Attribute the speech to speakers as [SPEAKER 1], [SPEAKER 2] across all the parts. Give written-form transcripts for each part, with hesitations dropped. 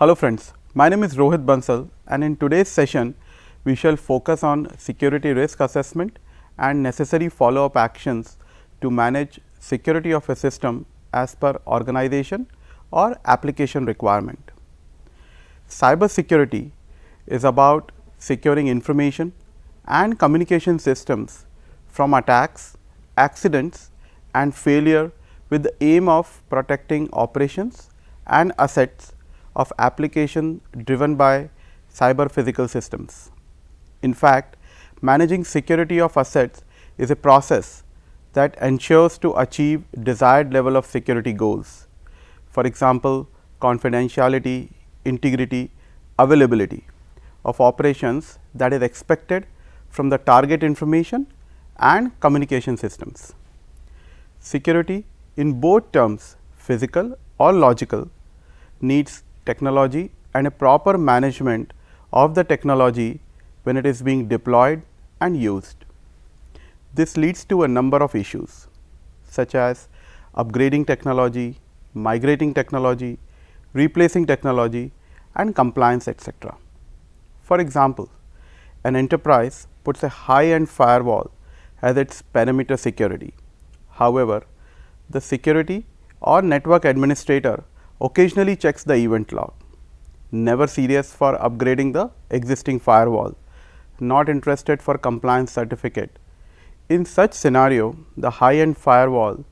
[SPEAKER 1] Hello friends, my name is Rohit Bansal and in today's session we shall focus on security risk assessment and necessary follow up actions to manage security of a system as per organization or application requirement. Cyber security is about securing information and communication systems from attacks, accidents and failure with the aim of protecting operations and assets of application driven by cyber physical systems. In fact, managing security of assets is a process that ensures to achieve desired level of security goals. For example, confidentiality, integrity, availability of operations that is expected from the target information and communication systems. Security in both terms physical or logical needs technology and a proper management of the technology when it is being deployed and used. This leads to a number of issues such as upgrading technology, migrating technology, replacing technology and compliance etc. For example, an enterprise puts a high-end firewall as its perimeter security. However, the security or network administrator occasionally checks the event log, never serious for upgrading the existing firewall, not interested for compliance certificate. In such scenario, the high-end firewall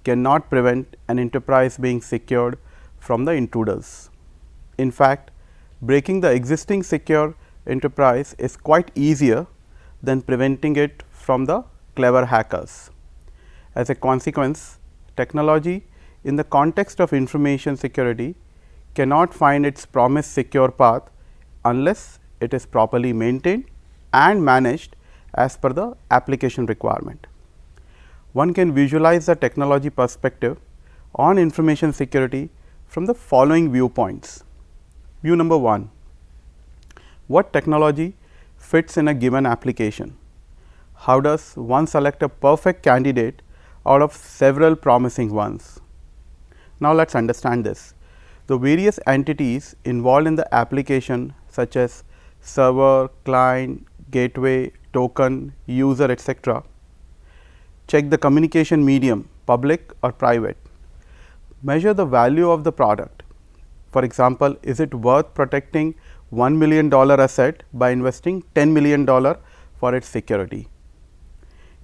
[SPEAKER 1] cannot prevent an enterprise being secured from the intruders. In fact, breaking the existing secure enterprise is quite easier than preventing it from the clever hackers. As a consequence, technology in the context of information security cannot find its promised secure path unless it is properly maintained and managed as per the application requirement. One can visualize the technology perspective on information security from the following viewpoints. View number 1, what technology fits in a given application? How does one select a perfect candidate out of several promising ones? Now, let us understand this. The various entities involved in the application such as server, client, gateway, token, user etc. Check the communication medium, public or private. Measure the value of the product. For example, is it worth protecting $1 million asset by investing $10 million for its security?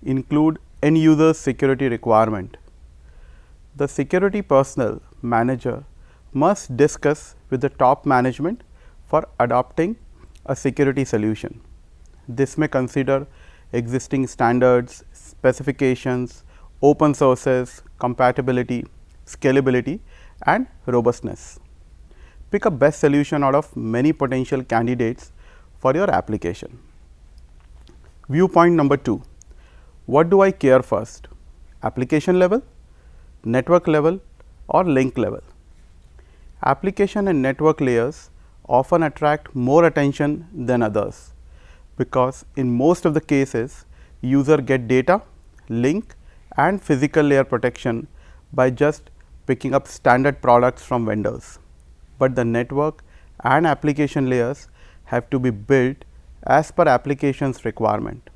[SPEAKER 1] Include end user security requirement. The security personnel manager must discuss with the top management for adopting a security solution. This may consider existing standards, specifications, open sources, compatibility, scalability and robustness. Pick a best solution out of many potential candidates for your application. Viewpoint number 2, what do I care first? Application level, network level or link level? Application and network layers often attract more attention than others, because in most of the cases user get data, link and physical layer protection by just picking up standard products from vendors, but the network and application layers have to be built as per application's requirement.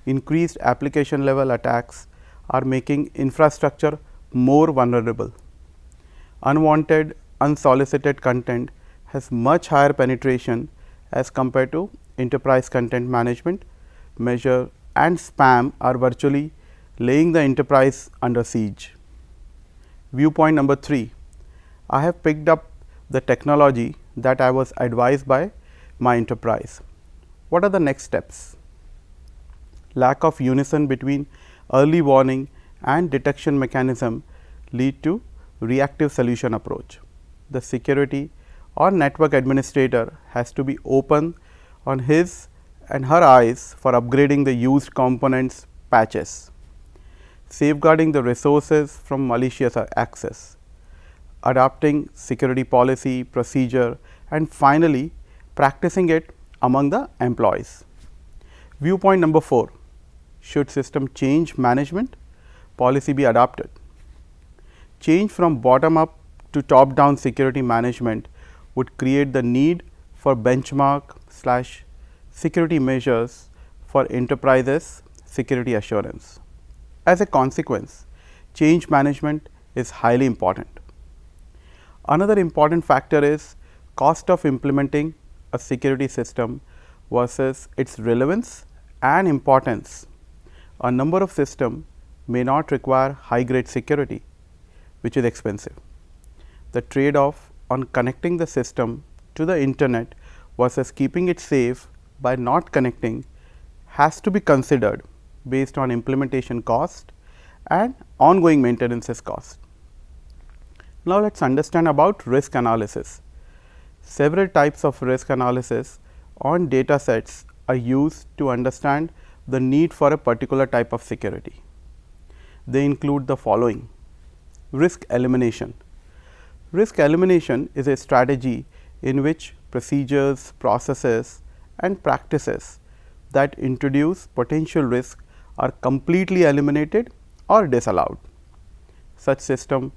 [SPEAKER 1] Increased application level attacks are making infrastructure more vulnerable. Unwanted, unsolicited content has much higher penetration as compared to enterprise content management measure, and spam are virtually laying the enterprise under siege. Viewpoint number 3, I have picked up the technology that I was advised by my enterprise. What are the next steps? Lack of unison between early warning and detection mechanism lead to reactive solution approach. The security or network administrator has to be open on his and her eyes for upgrading the used components patches, safeguarding the resources from malicious access, adopting security policy, procedure and finally, practicing it among the employees. Viewpoint number 4, should system change management policy be adopted? Change from bottom up to top down security management would create the need for benchmark/security measures for enterprises' security assurance. As a consequence, change management is highly important. Another important factor is cost of implementing a security system versus its relevance and importance. A number of systems may not require high grade security, which is expensive. The trade off on connecting the system to the internet versus keeping it safe by not connecting has to be considered based on implementation cost and ongoing maintenance cost. Now, let us understand about risk analysis. Several types of risk analysis on data sets are used to understand the need for a particular type of security. They include the following: risk elimination. Risk elimination is a strategy in which procedures, processes and practices that introduce potential risk are completely eliminated or disallowed. Such systems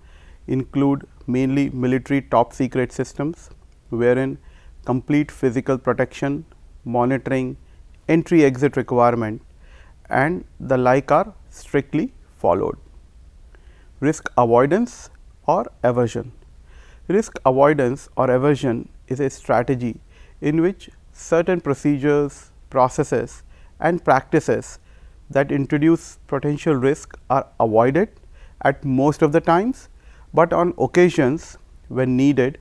[SPEAKER 1] include mainly military top secret systems, wherein complete physical protection, monitoring, entry exit requirement and the like are strictly followed. Risk avoidance or aversion. Risk avoidance or aversion is a strategy in which certain procedures, processes and practices that introduce potential risk are avoided at most of the times, but on occasions when needed,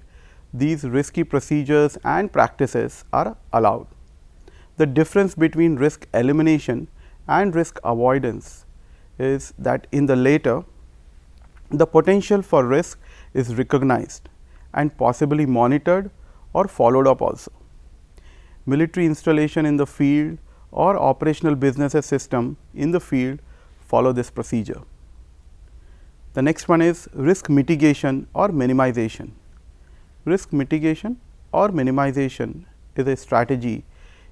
[SPEAKER 1] these risky procedures and practices are allowed. The difference between risk elimination and risk avoidance is that in the later, the potential for risk is recognized and possibly monitored or followed up also. Military installation in the field or operational businesses system in the field follow this procedure. The next one is risk mitigation or minimization. Risk mitigation or minimization is a strategy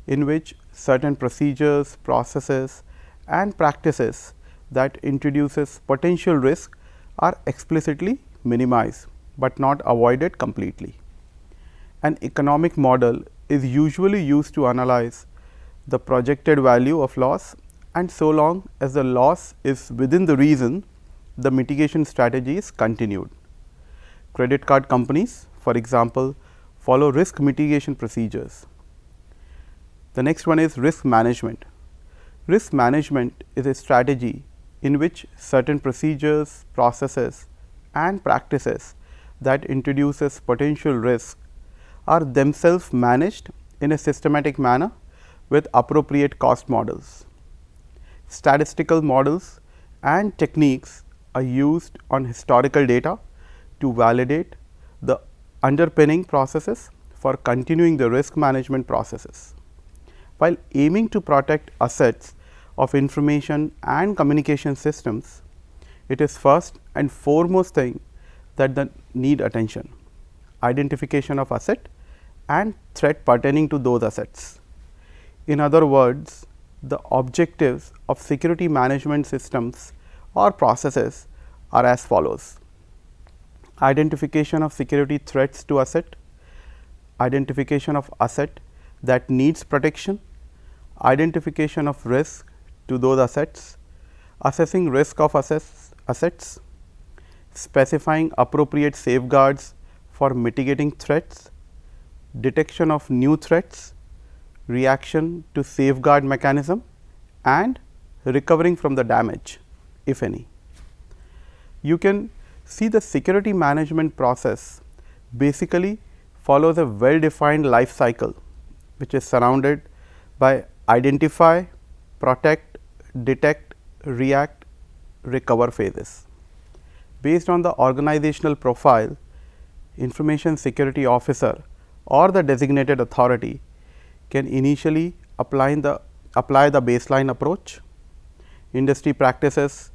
[SPEAKER 1] in which certain procedures, processes and practices that introduces potential risk are explicitly minimized, but not avoided completely. An economic model is usually used to analyze the projected value of loss, and so long as the loss is within the reason, the mitigation strategy is continued. Credit card companies, for example, follow risk mitigation procedures. The next one is risk management. Risk management is a strategy in which certain procedures, processes and practices that introduces potential risk are themselves managed in a systematic manner with appropriate cost models. Statistical models and techniques are used on historical data to validate the underpinning processes for continuing the risk management processes. While aiming to protect assets of information and communication systems, it is first and foremost thing that need attention: identification of asset and threat pertaining to those assets. In other words, the objectives of security management systems or processes are as follows: identification of security threats to asset, identification of asset that needs protection, identification of risk to those assets, assessing risk of assets, specifying appropriate safeguards for mitigating threats, detection of new threats, reaction to safeguard mechanism and recovering from the damage, if any. You can see the security management process basically follows a well defined life cycle, which is surrounded by identify, protect, detect, react, recover phases. Based on the organizational profile, information security officer or the designated authority can initially apply the baseline approach, industry practices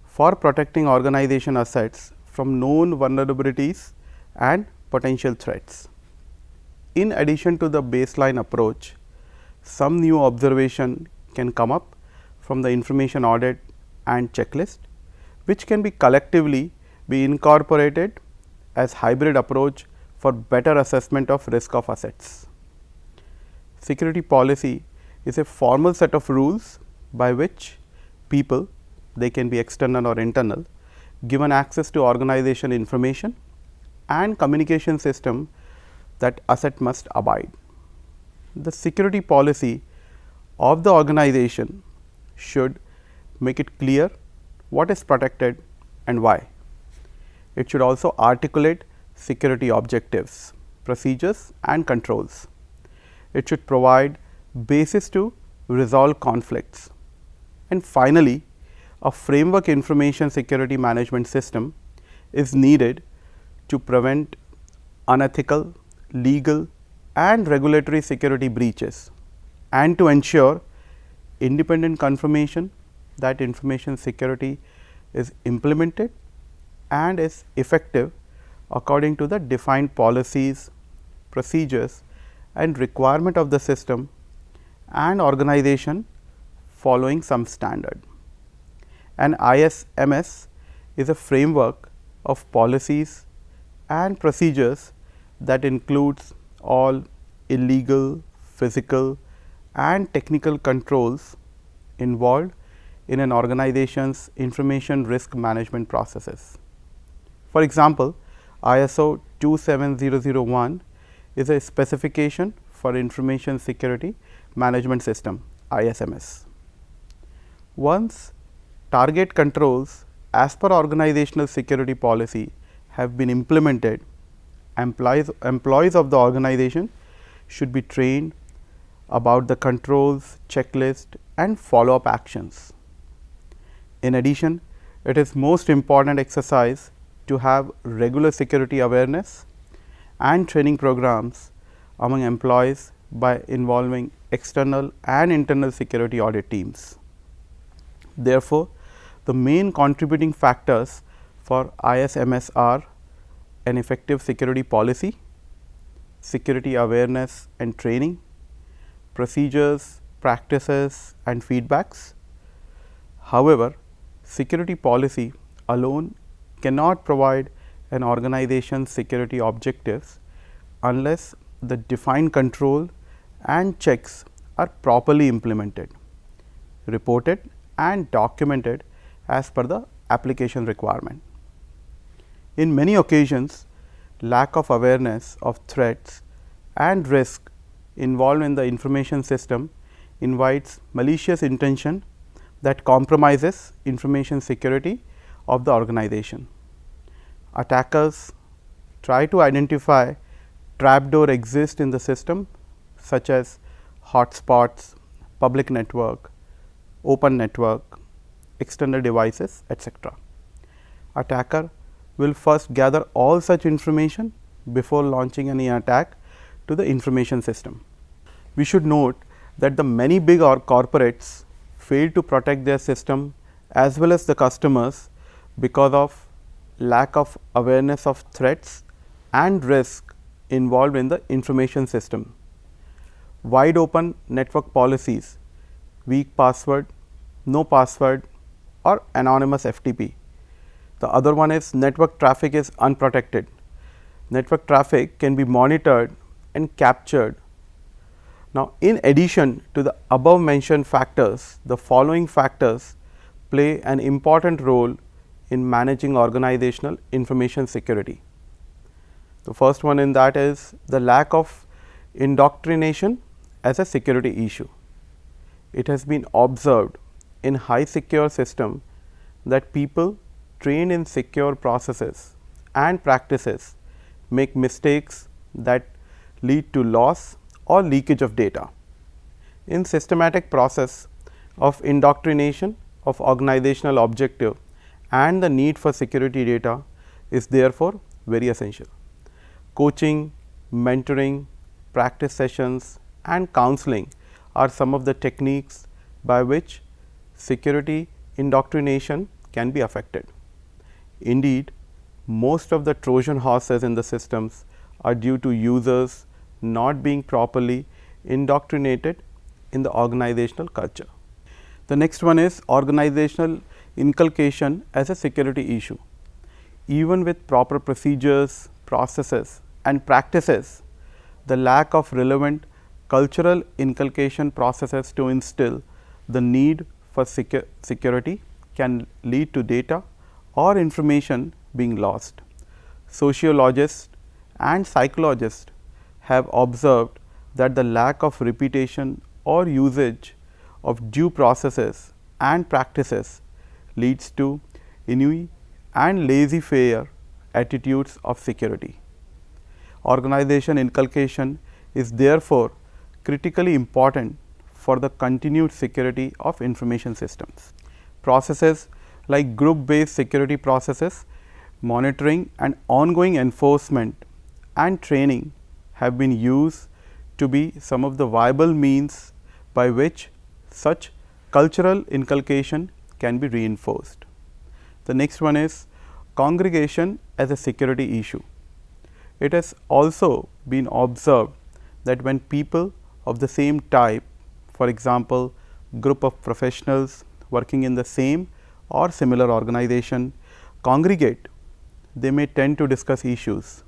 [SPEAKER 1] for protecting organization assets from known vulnerabilities and potential threats. In addition to the baseline approach, some new observation can come up from the information audit and checklist, which can be collectively be incorporated as hybrid approach for better assessment of risk of assets. Security policy is a formal set of rules by which people, they can be external or internal, given access to organization information and communication system that asset must abide. The security policy of the organization should make it clear what is protected and why. It should also articulate security objectives, procedures and controls. It should provide basis to resolve conflicts. And finally, a framework information security management system is needed to prevent unethical, legal and regulatory security breaches, and to ensure independent confirmation that information security is implemented and is effective according to the defined policies, procedures and requirement of the system and organization following some standard. An ISMS is a framework of policies and procedures that includes all illegal, physical and technical controls involved in an organization's information risk management processes. For example, ISO 27001 is a specification for information security management system, ISMS. Once target controls as per organizational security policy have been implemented, employees of the organization should be trained about the controls, checklist and follow-up actions. In addition, it is most important exercise to have regular security awareness and training programs among employees by involving external and internal security audit teams. Therefore, the main contributing factors for ISMS are an effective security policy, security awareness and training, procedures, practices and feedbacks. However, security policy alone cannot provide an organization's security objectives unless the defined control and checks are properly implemented, reported and documented as per the application requirement. In many occasions, lack of awareness of threats and risk involved in the information system invites malicious intention that compromises information security of the organization. Attackers try to identify trapdoor exist in the system such as hotspots, public network, open network, external devices, etc. Attacker will first gather all such information before launching any attack to the information system. We should note that the many big corporates fail to protect their system as well as the customers because of lack of awareness of threats and risk involved in the information system. Wide open network policies, weak password, no password or anonymous FTP. The other one is network traffic is unprotected. Network traffic can be monitored and captured. Now, in addition to the above mentioned factors, the following factors play an important role in managing organizational information security. The first one in that is the lack of indoctrination as a security issue. It has been observed in high secure system that people trained in secure processes and practices make mistakes that lead to loss or leakage of data. In systematic process of indoctrination of organizational objective and the need for security data is therefore very essential. Coaching, mentoring, practice sessions and counseling are some of the techniques by which security indoctrination can be affected. Indeed, most of the Trojan horses in the systems are due to users not being properly indoctrinated in the organizational culture. The next one is organizational inculcation as a security issue. Even with proper procedures, processes and practices, the lack of relevant cultural inculcation processes to instill the need for security can lead to data or information being lost. Sociologists and psychologists have observed that the lack of repetition or usage of due processes and practices leads to ennui and laissez-faire attitudes of security. Organization inculcation is therefore critically important for the continued security of information systems. Processes like group based security processes, monitoring and ongoing enforcement and training have been used to be some of the viable means by which such cultural inculcation can be reinforced. The next one is congregation as a security issue. It has also been observed that when people of the same type, for example, group of professionals working in the same or similar organization congregate, they may tend to discuss issues.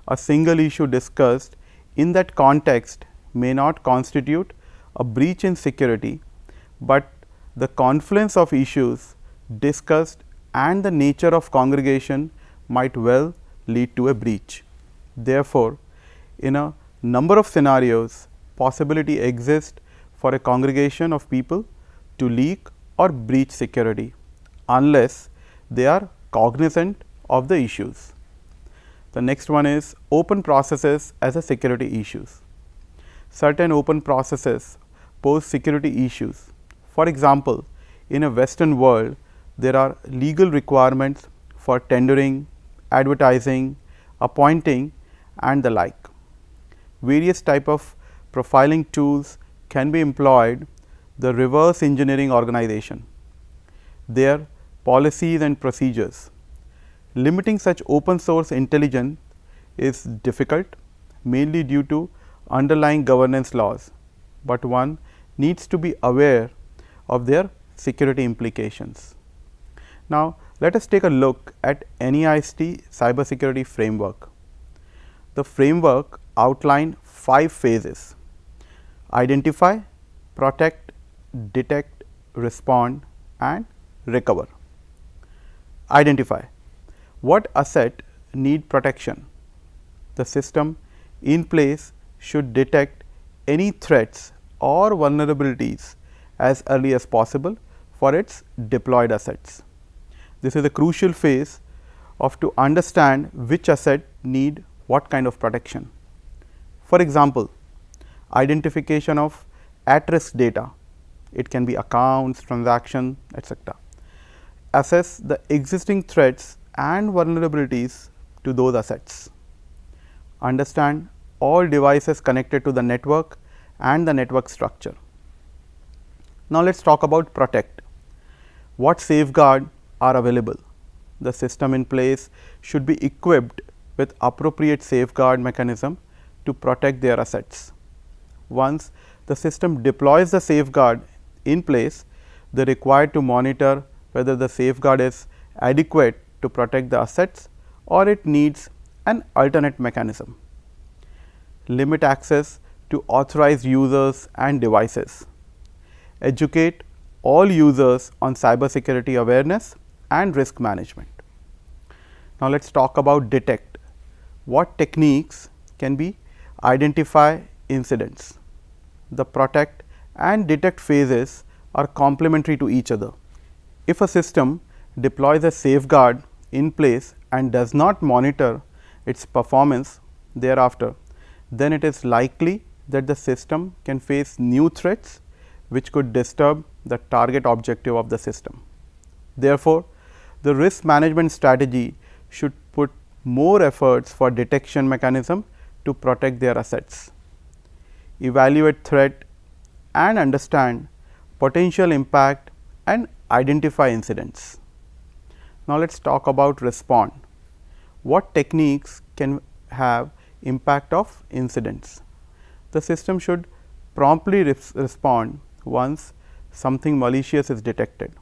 [SPEAKER 1] A single issue discussed in that context may not constitute a breach in security, but the confluence of issues discussed and the nature of congregation might well lead to a breach. Therefore, in a number of scenarios, possibility exists for a congregation of people to leak or breach security, unless they are cognizant of the issues. The next one is open processes as a security issues. Certain open processes pose security issues. For example, in a Western world, there are legal requirements for tendering, advertising, appointing and the like. Various type of profiling tools can be employed, the reverse engineering organization, their policies and procedures. Limiting such open source intelligence is difficult, mainly due to underlying governance laws, but one needs to be aware of their security implications. Now, let us take a look at NIST cybersecurity framework. The framework outlines 5 phases: identify, protect, detect, respond and recover. Identify: what asset need protection? The system in place should detect any threats or vulnerabilities as early as possible for its deployed assets. This is a crucial phase of to understand which asset need what kind of protection. For example, identification of at-risk data, it can be accounts, transaction, etc. Assess the existing threats and vulnerabilities to those assets. Understand all devices connected to the network and the network structure. Now, let us talk about protect. What safeguards are available? The system in place should be equipped with appropriate safeguard mechanism to protect their assets. Once the system deploys the safeguard in place, they are required to monitor whether the safeguard is adequate to protect the assets or it needs an alternate mechanism. Limit access to authorized users and devices. Educate all users on cybersecurity awareness and risk management. Now, let us talk about detect. What techniques can be identify incidents? The protect and detect phases are complementary to each other. If a system deploys a safeguard in place and does not monitor its performance thereafter, then it is likely that the system can face new threats which could disturb the target objective of the system. Therefore, the risk management strategy should put more efforts for detection mechanism to protect their assets, evaluate threat and understand potential impact and identify incidents. Now, let us talk about respond. What techniques can have impact of incidents? The system should promptly respond once something malicious is detected.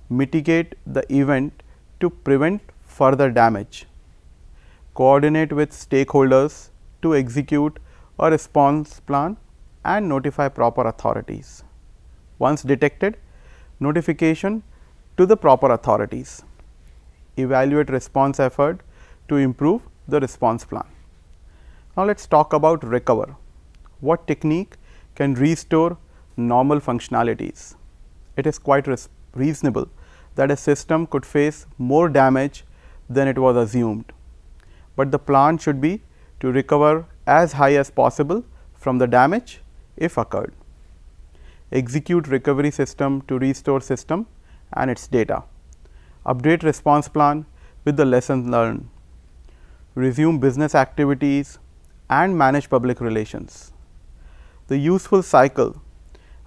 [SPEAKER 1] Mitigate the event to prevent further damage. coordinate with stakeholders to execute a response plan and notify proper authorities. Once detected, notification to the proper authorities. Evaluate response effort to improve the response plan. Now, let us talk about recover. What technique can restore normal functionalities? It is quite reasonable that a system could face more damage than it was assumed, but the plan should be to recover as high as possible from the damage if occurred. Execute recovery system to restore system and its data. Update response plan with the lessons learned. Resume business activities and manage public relations. The useful cycle: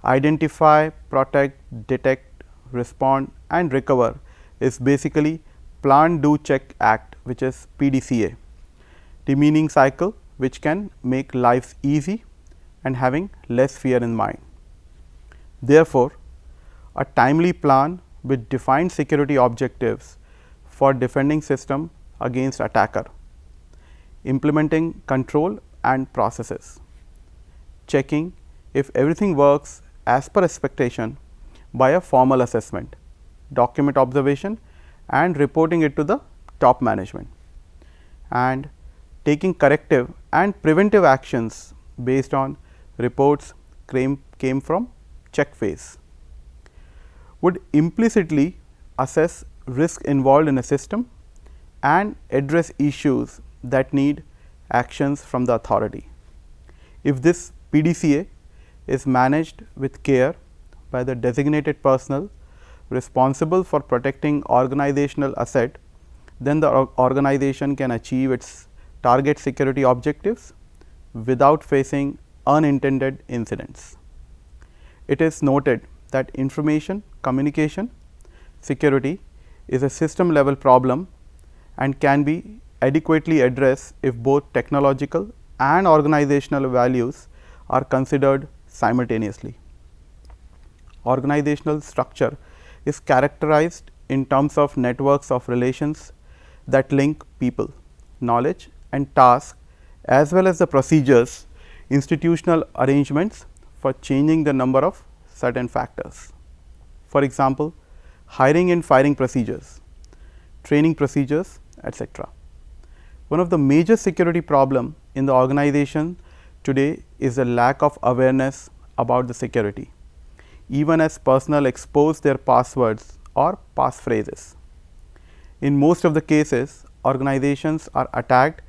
[SPEAKER 1] identify, protect, detect, respond and recover is basically plan, do, check, act, which is PDCA, demeaning cycle which can make life easy and having less fear in mind. Therefore, a timely plan with defined security objectives for defending system against attacker, implementing control and processes, checking if everything works as per expectation by a formal assessment, document observation and reporting it to the top management, and taking corrective and preventive actions based on reports came from check phase. Would implicitly assess risk involved in a system and address issues that need actions from the authority. If this PDCA is managed with care by the designated personnel responsible for protecting organizational asset, then the organization can achieve its target security objectives without facing unintended incidents. It is noted that information communication security is a system level problem and can be adequately addressed if both technological and organizational values are considered simultaneously. Organizational structure is characterized in terms of networks of relations that link people, knowledge and tasks, as well as the procedures, institutional arrangements for changing the number of certain factors. For example, hiring and firing procedures, training procedures, etc. One of the major security problem in the organization today is the lack of awareness about the security, even as personnel expose their passwords or passphrases. In most of the cases, organizations are attacked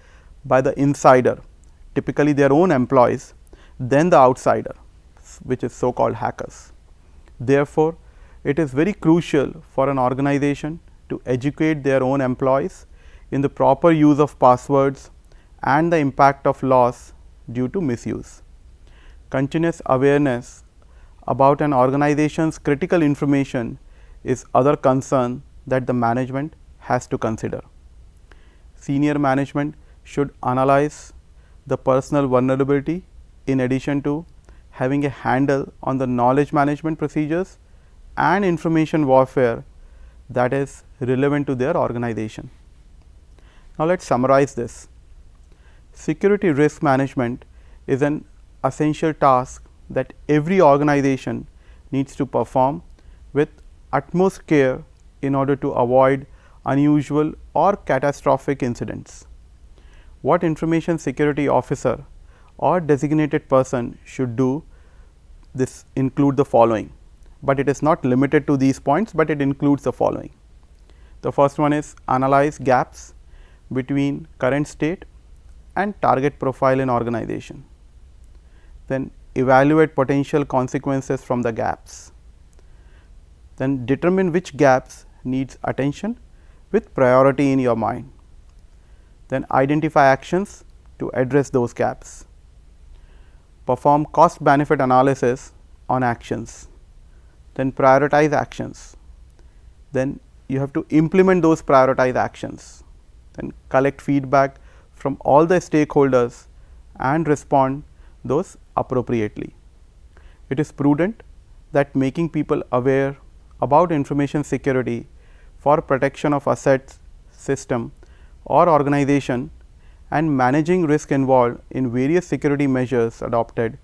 [SPEAKER 1] by the insider, typically their own employees, then the outsider, which is so called hackers. Therefore, it is very crucial for an organization to educate their own employees in the proper use of passwords and the impact of loss due to misuse. Continuous awareness about an organization's critical information is other concern that the management has to consider. Senior management should analyze the personal vulnerability in addition to having a handle on the knowledge management procedures and information warfare that is relevant to their organization. Now, let us summarize this. Security risk management is an essential task that every organization needs to perform with utmost care in order to avoid unusual or catastrophic incidents. What information security officer or designated person should do, this include the following, but it is not limited to these points, but it includes the following. The first one is analyze gaps between current state and target profile in organization. Then evaluate potential consequences from the gaps. Then determine which gaps needs attention with priority in your mind. Then identify actions to address those gaps. Perform cost benefit analysis on actions. Then prioritize actions. Then you have to implement those prioritized actions. Then collect feedback from all the stakeholders and respond those appropriately. It is prudent that making people aware about information security for protection of assets, system or organization and managing risk involved in various security measures adopted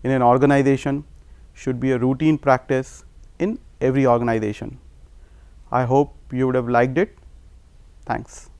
[SPEAKER 1] in an organization should be a routine practice in every organization. I hope you would have liked it. Thanks.